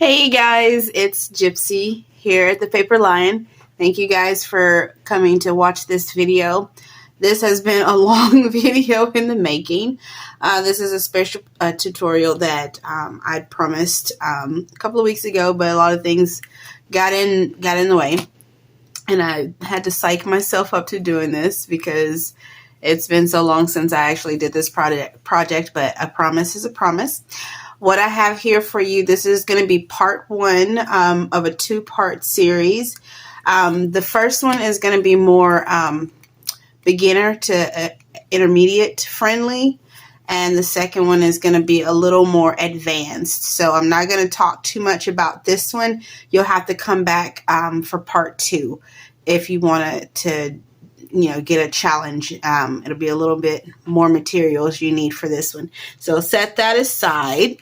Hey guys, it's Gypsy here at the Paper Lion. Thank you guys for coming to watch this video. This has been a long video in the making. This is a special tutorial that I'd promised a couple of weeks ago, but a lot of things got in the way. And I had to psych myself up to doing this because it's been so long since I actually did this project, but a promise is a promise. What I have here for you, this is going to be part one of a two-part series. The first one is going to be more beginner to intermediate friendly, and the second one is going to be a little more advanced. So I'm not going to talk too much about this one. You'll have to come back for part two if you want to get a challenge. It'll be a little bit more materials you need for this one. So set that aside,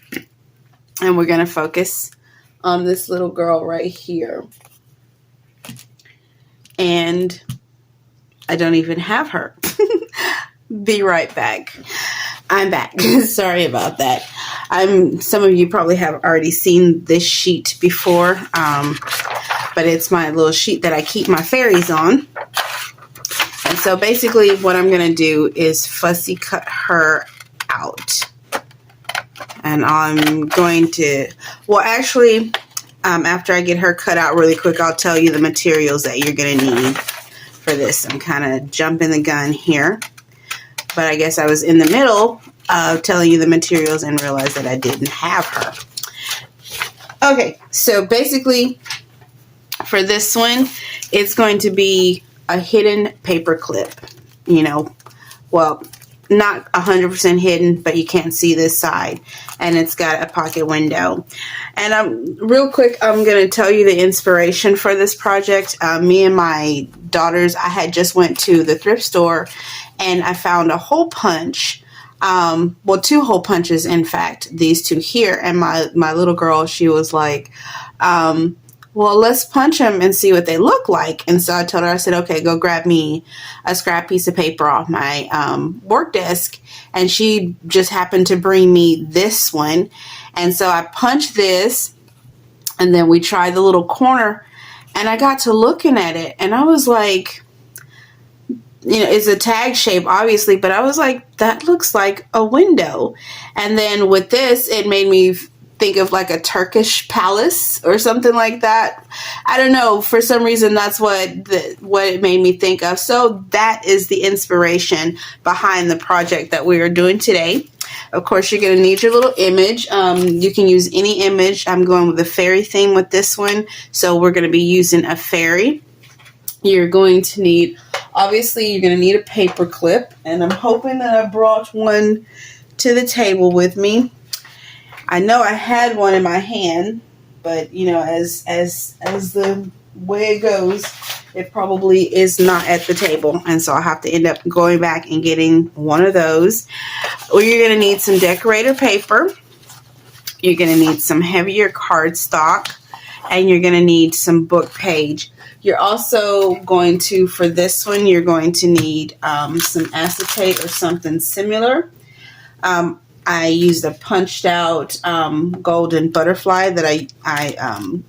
and we're going to focus on this little girl right here. And I don't even have her. Be right back. I'm back. Sorry about that. Some of you probably have already seen this sheet before, but it's my little sheet that I keep my fairies on. And so basically what I'm going to do is fussy cut her out. And I'm going to, well actually, after I get her cut out really quick, I'll tell you the materials that you're going to need for this. I'm kind of jumping the gun here. But I guess I was in the middle of telling you the materials and realized that I didn't have her. Okay, so basically for this one, it's going to be a hidden paper clip, well, not 100% hidden, but you can't see this side, and it's got a pocket window. And real quick, I'm going to tell you the inspiration for this project. Me and my daughters, I had just went to the thrift store, and I found a hole punch, well, two hole punches, in fact, these two here, and my little girl, she was like, well, let's punch them and see what they look like. And so I told her, I said, okay, go grab me a scrap piece of paper off my work desk. And she just happened to bring me this one. And so I punched this, and then we tried the little corner, and I got to looking at it, and I was like, it's a tag shape, obviously, but I was like, that looks like a window. And then with this, it made me think of like a Turkish palace or something like that. I don't know, for some reason that's what it made me think of. So that is the inspiration behind the project that we are doing today. Of course, you're going to need your little image. You can use any image. I'm going with a fairy theme with this one, so we're going to be using a fairy. You're going to need, obviously, you're going to need a paper clip, and I'm hoping that I brought one to the table with me. I know I had one in my hand, but as the way it goes, it probably is not at the table, and so I'll have to end up going back and getting one of those. Well, you're going to need some decorator paper. You're going to need some heavier cardstock, and you're going to need some book page. You're also going to, for this one, you're going to need some acetate or something similar. I used a punched out golden butterfly that I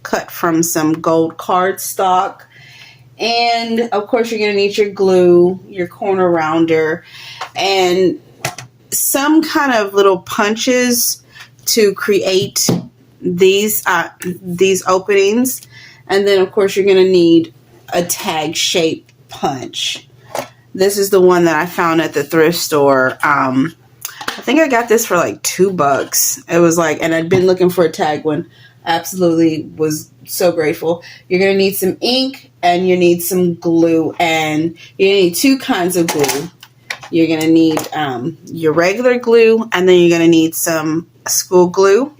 cut from some gold cardstock. And of course you're going to need your glue, your corner rounder, and some kind of little punches to create these openings. And then of course you're going to need a tag shape punch. This is the one that I found at the thrift store. I think I got this for like $2. It was like, and I'd been looking for a tag one. Absolutely was so grateful. You're going to need some ink, and you need some glue, and you're going to need two kinds of glue. You're going to need your regular glue, and then you're going to need some school glue.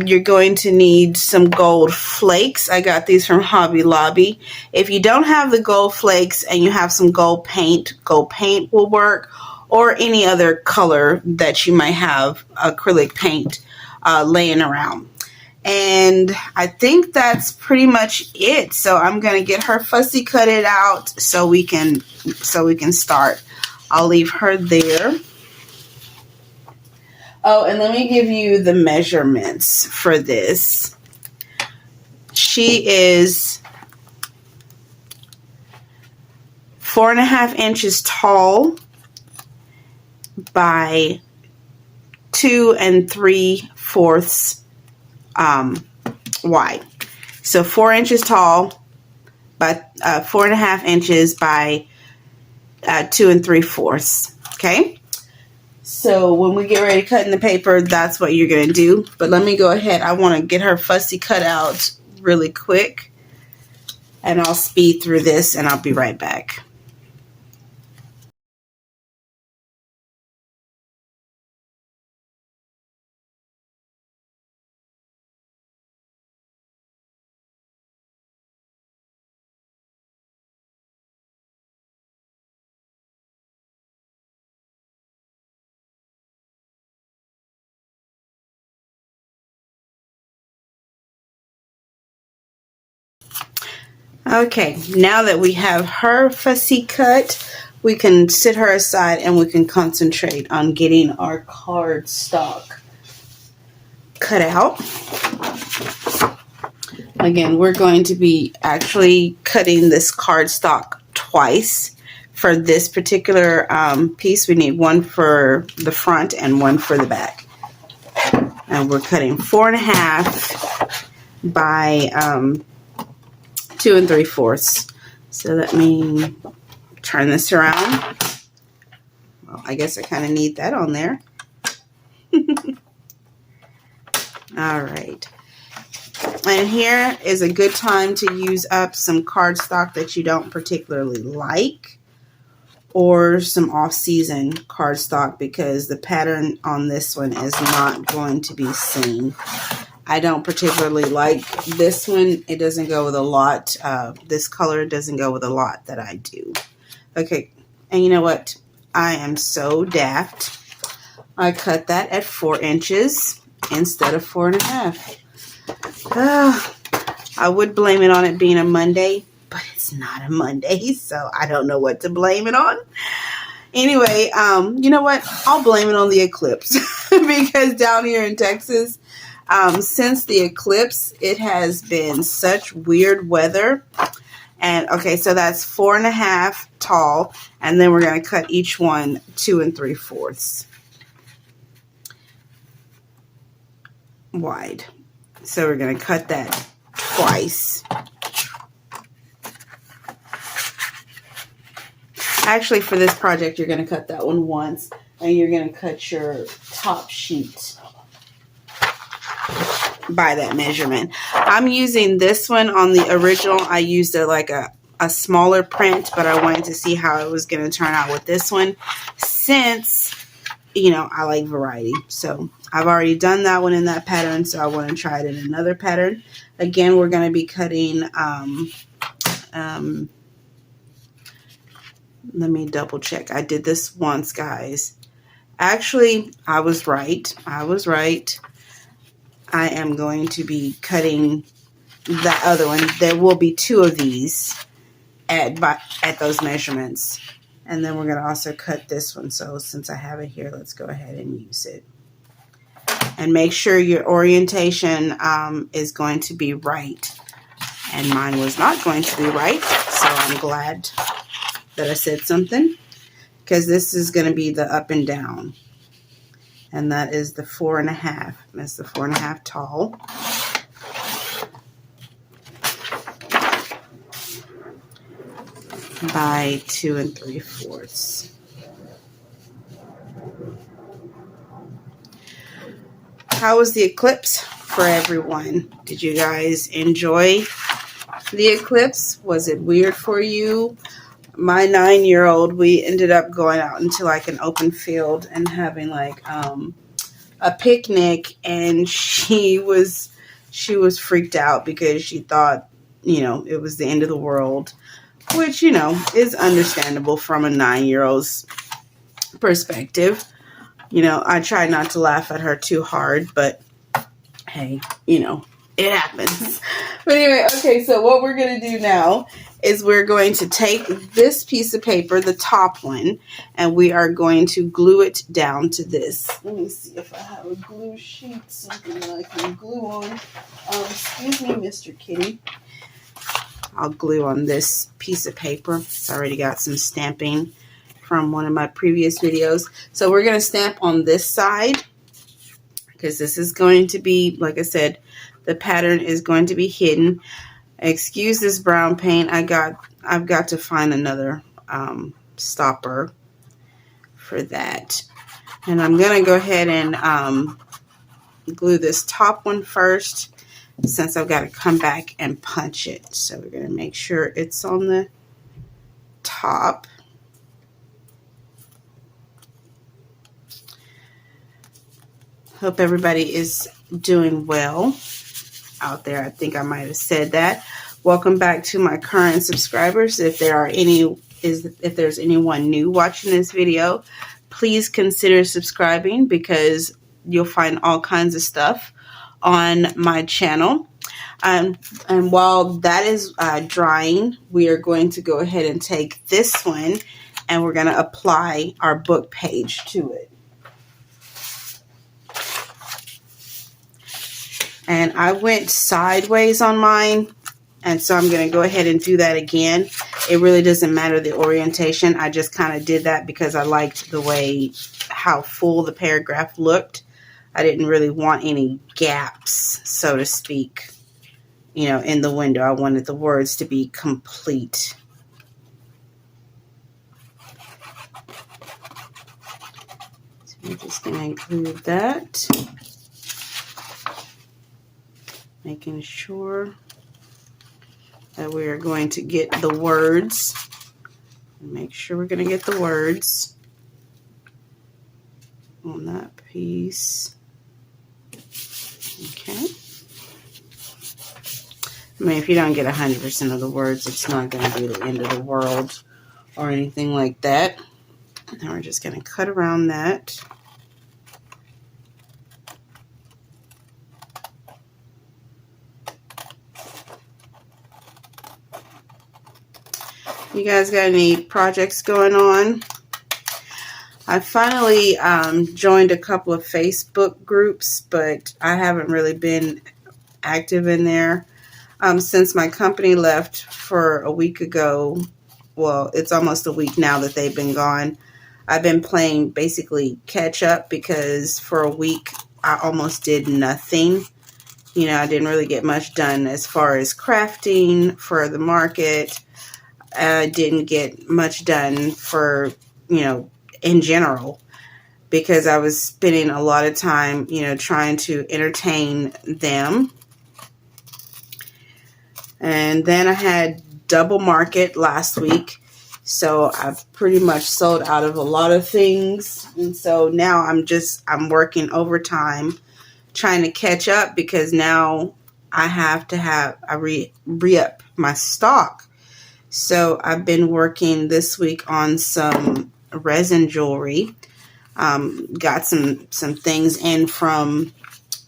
You're going to need some gold flakes. I got these from Hobby Lobby. If you don't have the gold flakes and you have some gold paint will work, or any other color that you might have acrylic paint laying around. And I think that's pretty much it. So I'm going to get her fussy cut it out so we can start. I'll leave her there. Oh, and let me give you the measurements for this. She is 4.5 inches tall by 2 3/4 wide. So 4 inches tall by 4.5 inches by 2 3/4. Okay. So when we get ready to cut in the paper, that's what you're going to do. But let me go ahead. I want to get her fussy cut out really quick. And I'll speed through this and I'll be right back. Okay, now that we have her fussy cut, we can sit her aside and we can concentrate on getting our cardstock cut out. Again, we're going to be actually cutting this cardstock twice. For this particular piece, we need one for the front and one for the back. And we're cutting 4.5 by 2 3/4. So let me turn this around. Well, I guess I kind of need that on there. All right. And here is a good time to use up some cardstock that you don't particularly like, or some off-season cardstock, because the pattern on this one is not going to be seen. I don't particularly like this one. It doesn't go with a lot. This color doesn't go with a lot that I do. Okay, and you know what? I am so daft. I cut that at 4 inches instead of 4.5. I would blame it on it being a Monday, but it's not a Monday, so I don't know what to blame it on. Anyway, you know what? I'll blame it on the eclipse because down here in Texas, since the eclipse, it has been such weird weather. And okay, so that's 4.5 tall, and then we're going to cut each one 2 3/4 wide. So we're going to cut that twice. Actually, for this project, you're going to cut that one once, and you're going to cut your top sheet by that measurement. I'm using this one on the original. I used a smaller print, but I wanted to see how it was going to turn out with this one, since, you know, I like variety. So I've already done that one in that pattern, so I want to try it in another pattern. Again, we're going to be cutting, let me double check. I did this once, guys. Actually, I was right. I am going to be cutting that other one. There will be 2 of these at those measurements. And then we're going to also cut this one. So since I have it here, let's go ahead and use it. And make sure your orientation is going to be right. And mine was not going to be right. So I'm glad that I said something, because this is going to be the up and down. And that is the 4.5. That's the 4.5 tall. By 2 3/4. How was the eclipse for everyone? Did you guys enjoy the eclipse? Was it weird for you? My 9-year-old, we ended up going out into like an open field and having like a picnic, and she was freaked out because she thought, you know, it was the end of the world, which, you know, is understandable from a 9-year-old's perspective. You know, I try not to laugh at her too hard, but hey, you know, it happens. But anyway, okay, so what we're going to do now is we're going to take this piece of paper, the top one, and we are going to glue it down to this. Let me see if I have a glue sheet, something that I can glue on. Excuse me, Mr. Kitty. I'll glue on this piece of paper. It's already got some stamping from one of my previous videos. So we're going to stamp on this side because this is going to be, like I said, the pattern is going to be hidden. Excuse this brown paint. I've got to find another stopper for that. And I'm going to go ahead and glue this top one first, since I've got to come back and punch it. So we're going to make sure it's on the top. Hope everybody is doing well out there. I think I might have said that. Welcome back to my current subscribers. If there's anyone new watching this video, please consider subscribing because you'll find all kinds of stuff on my channel. And while that is drying, we are going to go ahead and take this one and we're going to apply our book page to it. And I went sideways on mine, and so I'm going to go ahead and do that again. It really doesn't matter the orientation. I just kind of did that because I liked the way how full the paragraph looked. I didn't really want any gaps, so to speak, you know, in the window. I wanted the words to be complete. So I'm just going to include that. Making sure that we are going to get the words. Make sure we're going to get the words on that piece. Okay. I mean, if you don't get 100% of the words, it's not going to be the end of the world or anything like that. Now we're just going to cut around that. You guys got any projects going on? I finally joined a couple of Facebook groups, but I haven't really been active in there. Since my company left for a week ago, well, it's almost a week now that they've been gone. I've been playing basically catch up because for a week I almost did nothing. You know, I didn't really get much done as far as crafting for the market. I didn't get much done for, you know, in general, because I was spending a lot of time, you know, trying to entertain them. And then I had double market last week, so I've pretty much sold out of a lot of things. And so now I'm working overtime trying to catch up, because now I have to re-up my stock. So I've been working this week on some resin jewelry. Got some things in from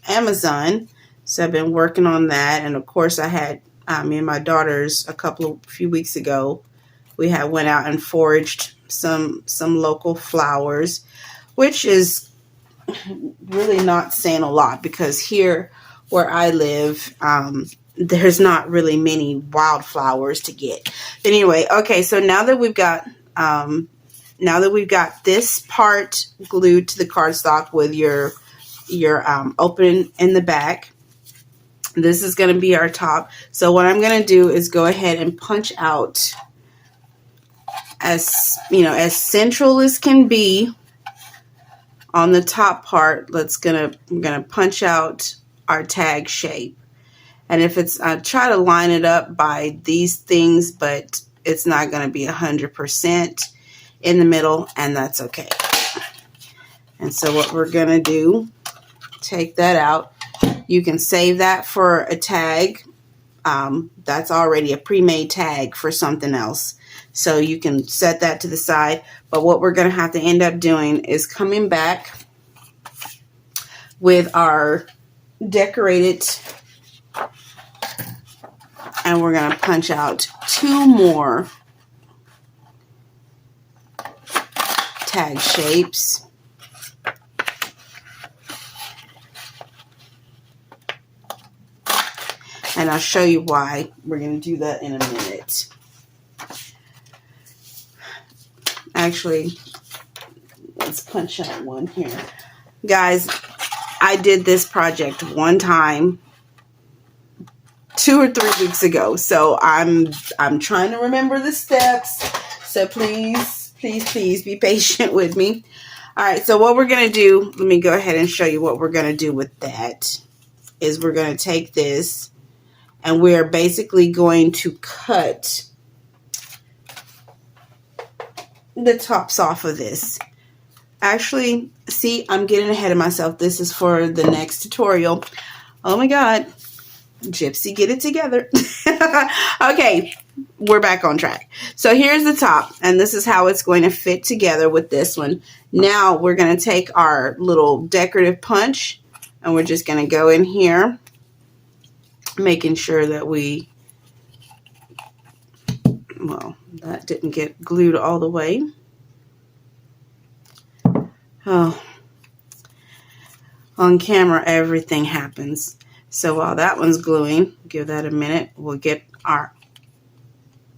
Amazon. So I've been working on that. And of course I had me and my daughters few weeks ago, we went out and foraged some local flowers, which is really not saying a lot, because here where I live, there's not really many wildflowers to get. But anyway, okay, so now that we've got this part glued to the cardstock with your open in the back, this is going to be our top. So what I'm going to do is go ahead and punch out as central as can be on the top part. I'm gonna punch out our tag shape. And if I try to line it up by these things, but it's not going to be 100% in the middle, and that's okay. And so what we're going to do, take that out. You can save that for a tag. That's already a pre-made tag for something else. So you can set that to the side. But what we're going to have to end up doing is coming back with our decorated And we're going to punch out 2 more tag shapes. And I'll show you why. We're going to do that in a minute. Actually, let's punch out one here. Guys, I did this project one time 2 or 3 weeks ago. So I'm trying to remember the steps. So please be patient with me. All right, so what we're going to do, let me go ahead and show you what we're going to do with that. Is we're going to take this and we're basically going to cut the tops off of this. Actually, see, I'm getting ahead of myself. This is for the next tutorial. Oh my God. Gypsy, get it together. Okay, we're back on track. So here's the top, and this is how it's going to fit together with this one. Now we're going to take our little decorative punch, and we're just going to go in here, making sure that we, well, that didn't get glued all the way. Oh, on camera, everything happens. So while that one's gluing, give that a minute. We'll get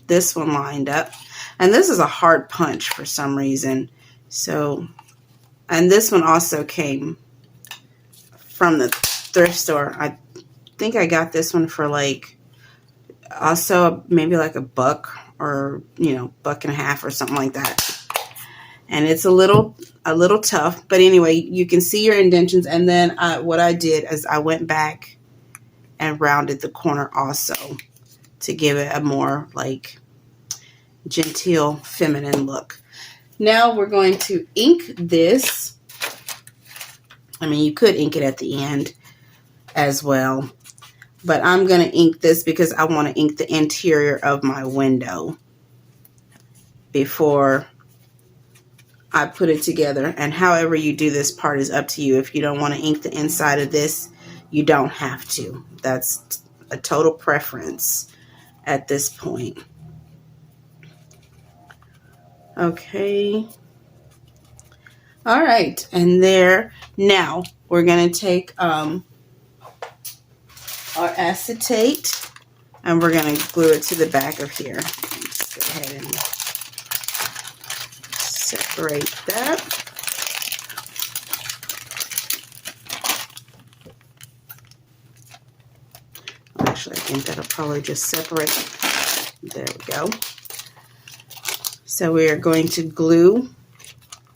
this one lined up. And this is a hard punch for some reason. So, and this one also came from the thrift store. I think I got this one for like, also maybe like $1 or, you know, $1.50 or something like that. And it's a little tough. But anyway, you can see your indentions. And then what I did is I went back and rounded the corner also to give it a more like genteel, feminine look. Now we're going to ink this. I mean, you could ink it at the end as well, but I'm going to ink this because I want to ink the interior of my window before I put it together. And however you do this part is up to you. If you don't want to ink the inside of this, you don't have to. That's a total preference at this point. Okay. All right. And there. Now we're going to take our acetate and we're going to glue it to the back of here. Let's go ahead and separate that. Actually, I think that'll probably just separate. There we go. So we are going to glue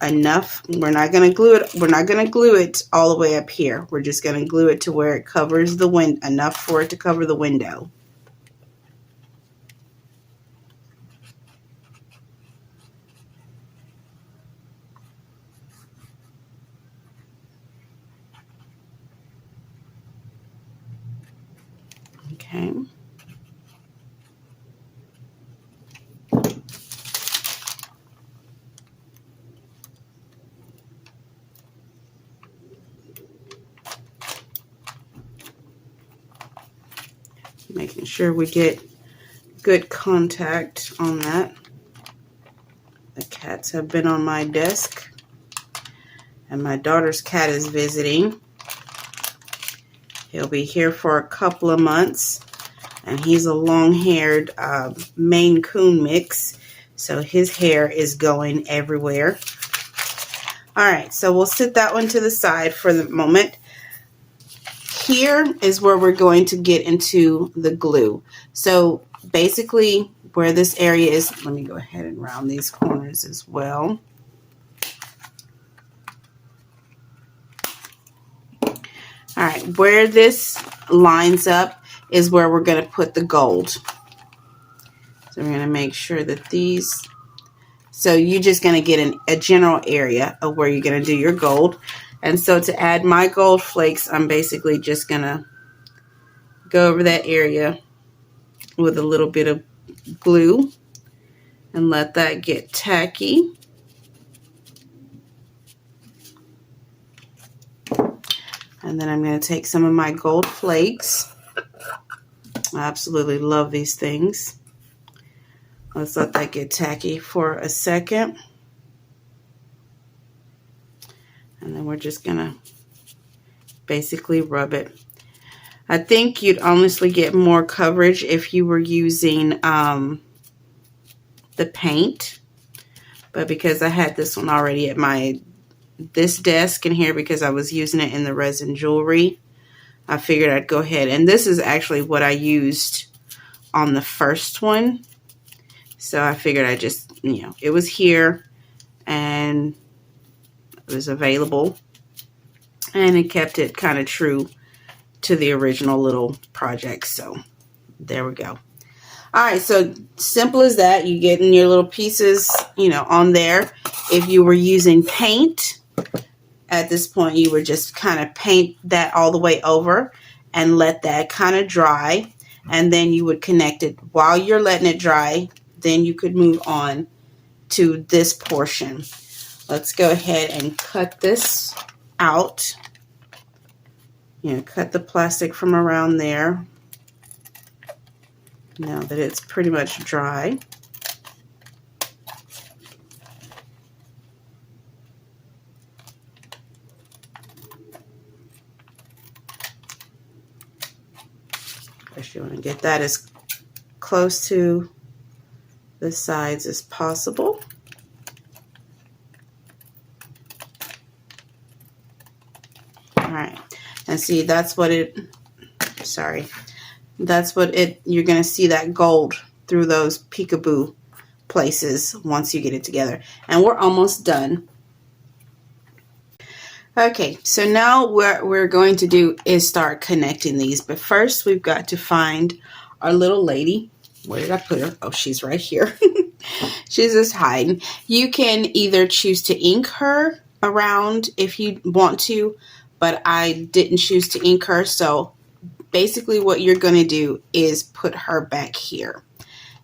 enough. We're not going to glue it. We're not going to glue it all the way up here. We're just going to glue it to where it covers the window, enough for it to cover the window. Okay. Making sure we get good contact on that. The cats have been on my desk, and my daughter's cat is visiting. He'll be here for a couple of months, and he's a long-haired Maine Coon mix, so his hair is going everywhere. All right, so we'll sit that one to the side for the moment. Here is where we're going to get into the glue. So basically where this area is, let me go ahead and round these corners as well. All right, where this lines up is where we're going to put the gold. So we're going to make sure that these, so you're just going to get a general area of where you're going to do your gold. And so to add my gold flakes, I'm basically just going to go over that area with a little bit of glue and let that get tacky. And then I'm going to take some of my gold flakes I absolutely love these things. Let's let that get tacky for a second. And then we're just gonna basically rub it. I think you'd honestly get more coverage if you were using the paint. But because I had this one already at this desk in here, because I was using it in the resin jewelry, I figured I'd go ahead. And this is actually what I used on the first one. So I figured I just, it was here and it was available. And it kept it kind of true to the original little project. So there we go. All right, so simple as that. You get in your little pieces, on there. If you were using paint, at this point, you would just kind of paint that all the way over and let that kind of dry. And then you would connect it while you're letting it dry. Then you could move on to this portion. Let's go ahead and cut this out. Cut the plastic from around there. Now that it's pretty much dry. First, you want to get that as close to the sides as possible. All right, and see, that's what you're going to see that gold through those peekaboo places once you get it together. And we're almost done. Okay, so now what we're going to do is start connecting these. But first, we've got to find our little lady. Where did I put her? Oh, she's right here. She's just hiding. You can either choose to ink her around if you want to, but I didn't choose to ink her, so basically what you're going to do is put her back here.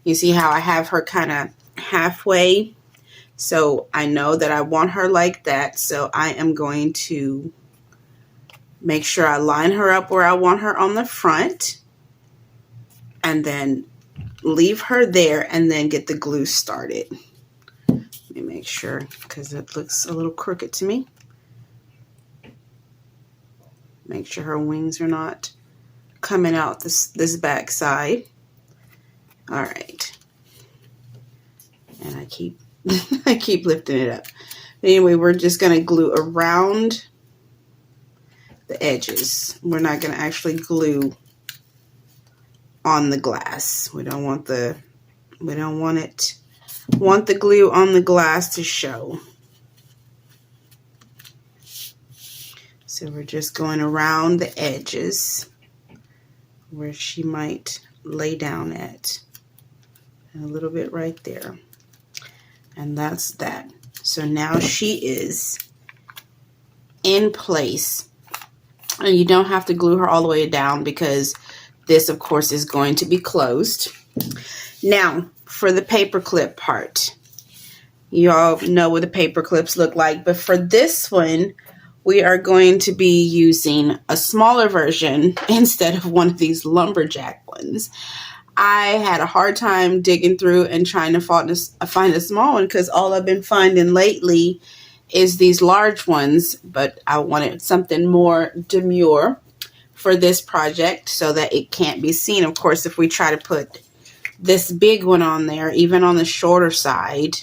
You see how I have her kind of halfway? So I know that I want her like that. So I am going to make sure I line her up where I want her on the front. And then leave her there and then get the glue started. Let me make sure because it looks a little crooked to me. Make sure her wings are not coming out this back side. All right. And I keep lifting it up. But anyway, we're just going to glue around the edges. We're not going to actually glue on the glass. We don't want the glue on the glass to show. So we're just going around the edges where she might lay down at. And a little bit right there. And that's that. So now she is in place. And you don't have to glue her all the way down because this, of course, is going to be closed. Now, for the paper clip part. You all know what the paper clips look like. But for this one, we are going to be using a smaller version instead of one of these lumberjack ones. I had a hard time digging through and trying to find a small one because all I've been finding lately is these large ones, but I wanted something more demure for this project so that it can't be seen. Of course, if we try to put this big one on there, even on the shorter side,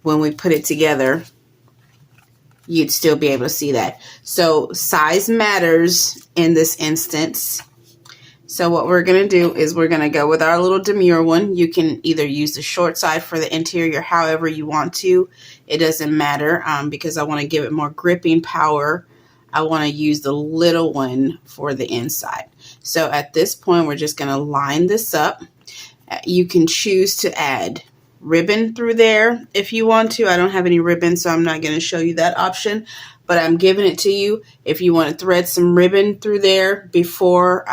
when we put it together, you'd still be able to see that. So size matters in this instance. So what we're going to do is we're going to go with our little demure one. You can either use the short side for the interior however you want to. It doesn't matter because I want to give it more gripping power. I want to use the little one for the inside. So at this point, we're just going to line this up. You can choose to add ribbon through there if you want to. I don't have any ribbon, so I'm not going to show you that option. But I'm giving it to you. If you want to thread some ribbon through there before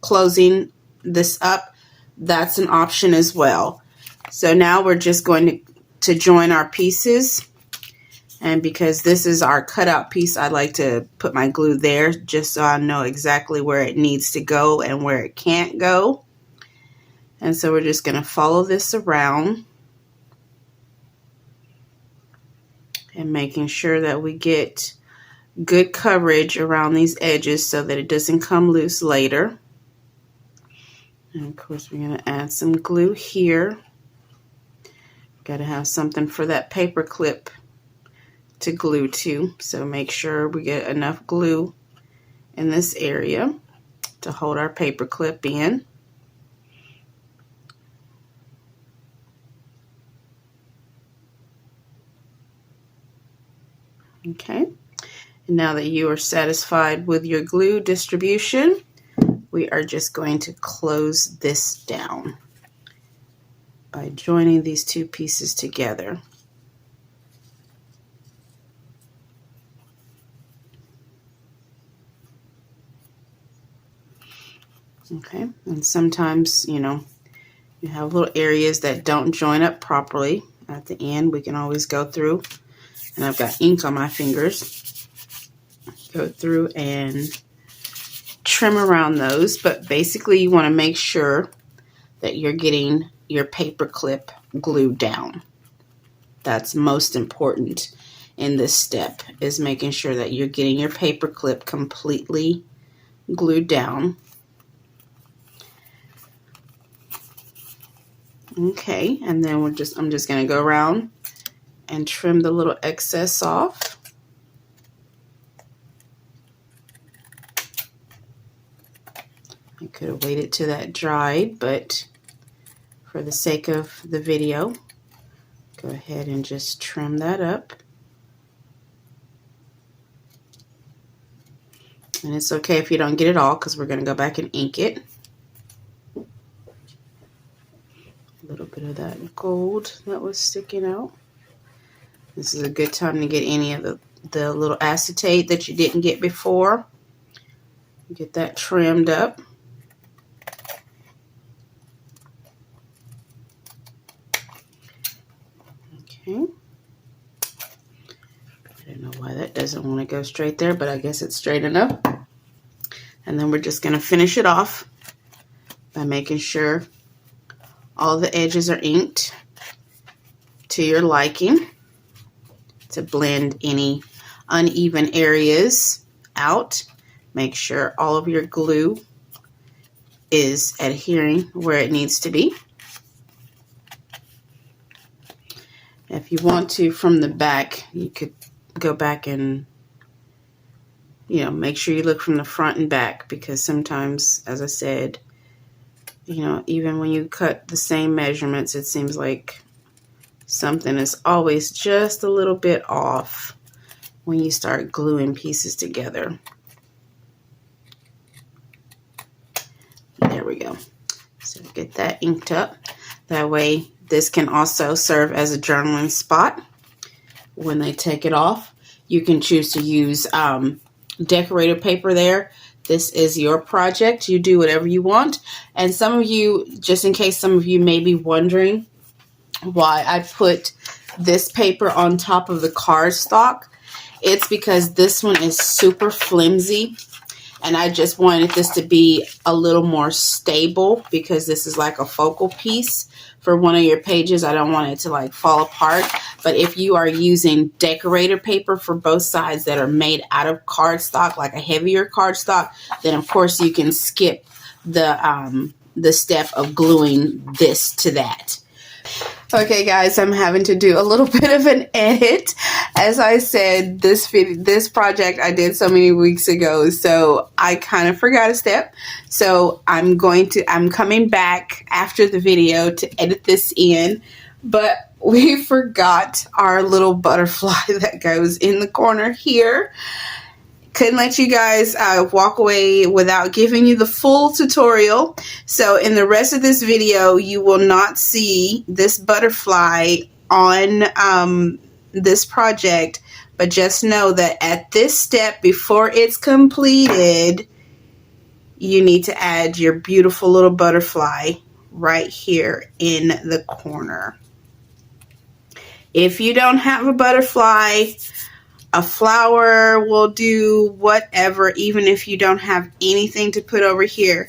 closing this up, that's an option as well. So now we're just going to join our pieces. And because this is our cutout piece, I like to put my glue there just so I know exactly where it needs to go and where it can't go. And so we're just going to follow this around and making sure that we get good coverage around these edges so that it doesn't come loose later. And of course we're going to add some glue here. Got to have something for that paper clip to glue to, so make sure we get enough glue in this area to hold our paper clip in. Okay, and now that you are satisfied with your glue distribution, we are just going to close this down by joining these two pieces together. Okay, and sometimes, you know, you have little areas that don't join up properly. At the end, we can always go through, and I've got ink on my fingers, go through and trim around those. But basically, you want to make sure that you're getting your paper clip glued down. That's most important in this step, is making sure that you're getting your paper clip completely glued down. Okay, and then I'm just going to go around and trim the little excess off. I could have waited till that dried, but for the sake of the video, go ahead and just trim that up. And it's okay if you don't get it all, because we're going to go back and ink it. A little bit of that gold that was sticking out. This is a good time to get any of the little acetate that you didn't get before. Get that trimmed up. Okay. I don't know why that doesn't want to go straight there, but I guess it's straight enough. And then we're just going to finish it off by making sure all the edges are inked to your liking to blend any uneven areas out. Make sure all of your glue is adhering where it needs to be. If you want to, from the back, you could go back and, you know, make sure you look from the front and back, because sometimes, as I said, you know, even when you cut the same measurements, it seems like something is always just a little bit off when you start gluing pieces together. There we go. So get that inked up. That way this can also serve as a journaling spot when they take it off. You can choose to use decorator paper there. This is your project. You do whatever you want. And some of you, just in case some of you may be wondering why I put this paper on top of the cardstock, it's because this one is super flimsy. And I just wanted this to be a little more stable, because this is like a focal piece for one of your pages. I don't want it to like fall apart. But if you are using decorator paper for both sides that are made out of cardstock, like a heavier cardstock, then of course you can skip the step of gluing this to that. Okay guys, I'm having to do a little bit of an edit. As I said, this project I did so many weeks ago, so I kind of forgot a step. So I'm coming back after the video to edit this in, but we forgot our little butterfly that goes in the corner here. Couldn't let you guys walk away without giving you the full tutorial. So in the rest of this video, you will not see this butterfly on this project, but just know that at this step, before it's completed, you need to add your beautiful little butterfly right here in the corner. If you don't have a butterfly, a flower will do, whatever, even if you don't have anything to put over here.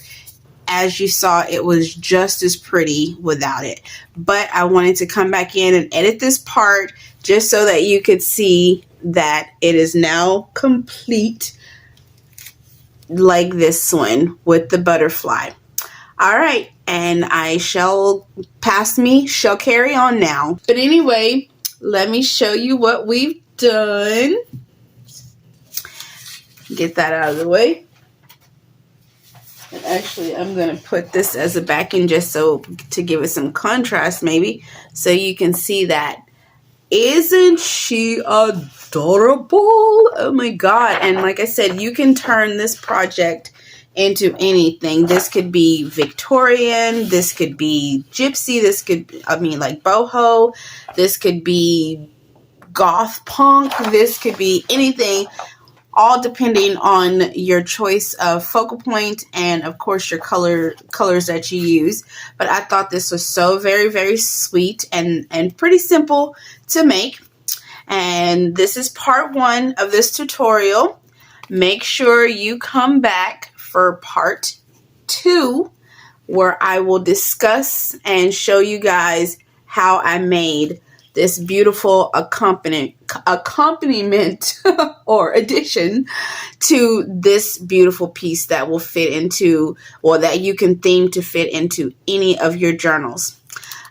As you saw, it was just as pretty without it. But I wanted to come back in and edit this part just so that you could see that it is now complete, like this one with the butterfly. All right, and I shall carry on now. But anyway, let me show you what we've done. Get that out of the way. And actually, I'm going to put this as a backing just so to give it some contrast maybe, so you can see that. Isn't she adorable? Oh my God. And like I said, you can turn this project into anything. This could be Victorian, this could be gypsy, this could, like boho, this could be goth punk, this could be anything, all depending on your choice of focal point and of course your colors that you use. But I thought this was so very, very sweet and pretty simple to make. And this is part 1 of this tutorial. Make sure you come back for part 2, where I will discuss and show you guys how I made this beautiful accompaniment or addition to this beautiful piece that will fit into, or that you can theme to fit into any of your journals.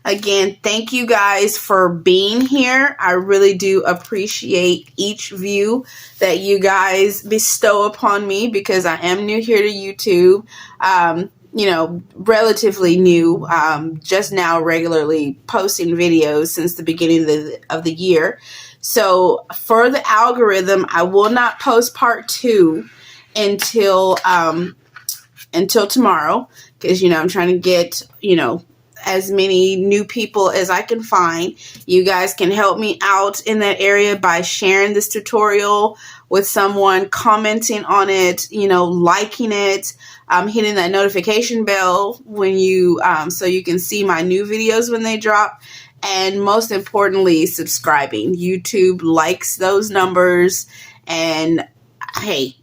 Again, thank you guys for being here. I really do appreciate each view that you guys bestow upon me, because I am new here to YouTube. Relatively new, just now regularly posting videos since the beginning of the year. So for the algorithm, I will not post part 2 until tomorrow, because, I'm trying to get, as many new people as I can find. You guys can help me out in that area by sharing this tutorial with someone, commenting on it, liking it, hitting that notification bell when you, so you can see my new videos when they drop. And most importantly, subscribing. YouTube likes those numbers, and hey,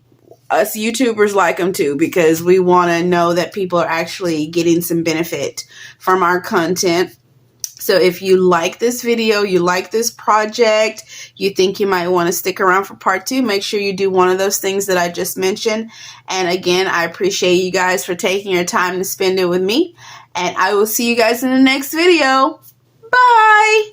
us YouTubers like them too, because we want to know that people are actually getting some benefit from our content. So if you like this video, you like this project, you think you might want to stick around for part 2, make sure you do one of those things that I just mentioned. And again, I appreciate you guys for taking your time to spend it with me. And I will see you guys in the next video. Bye!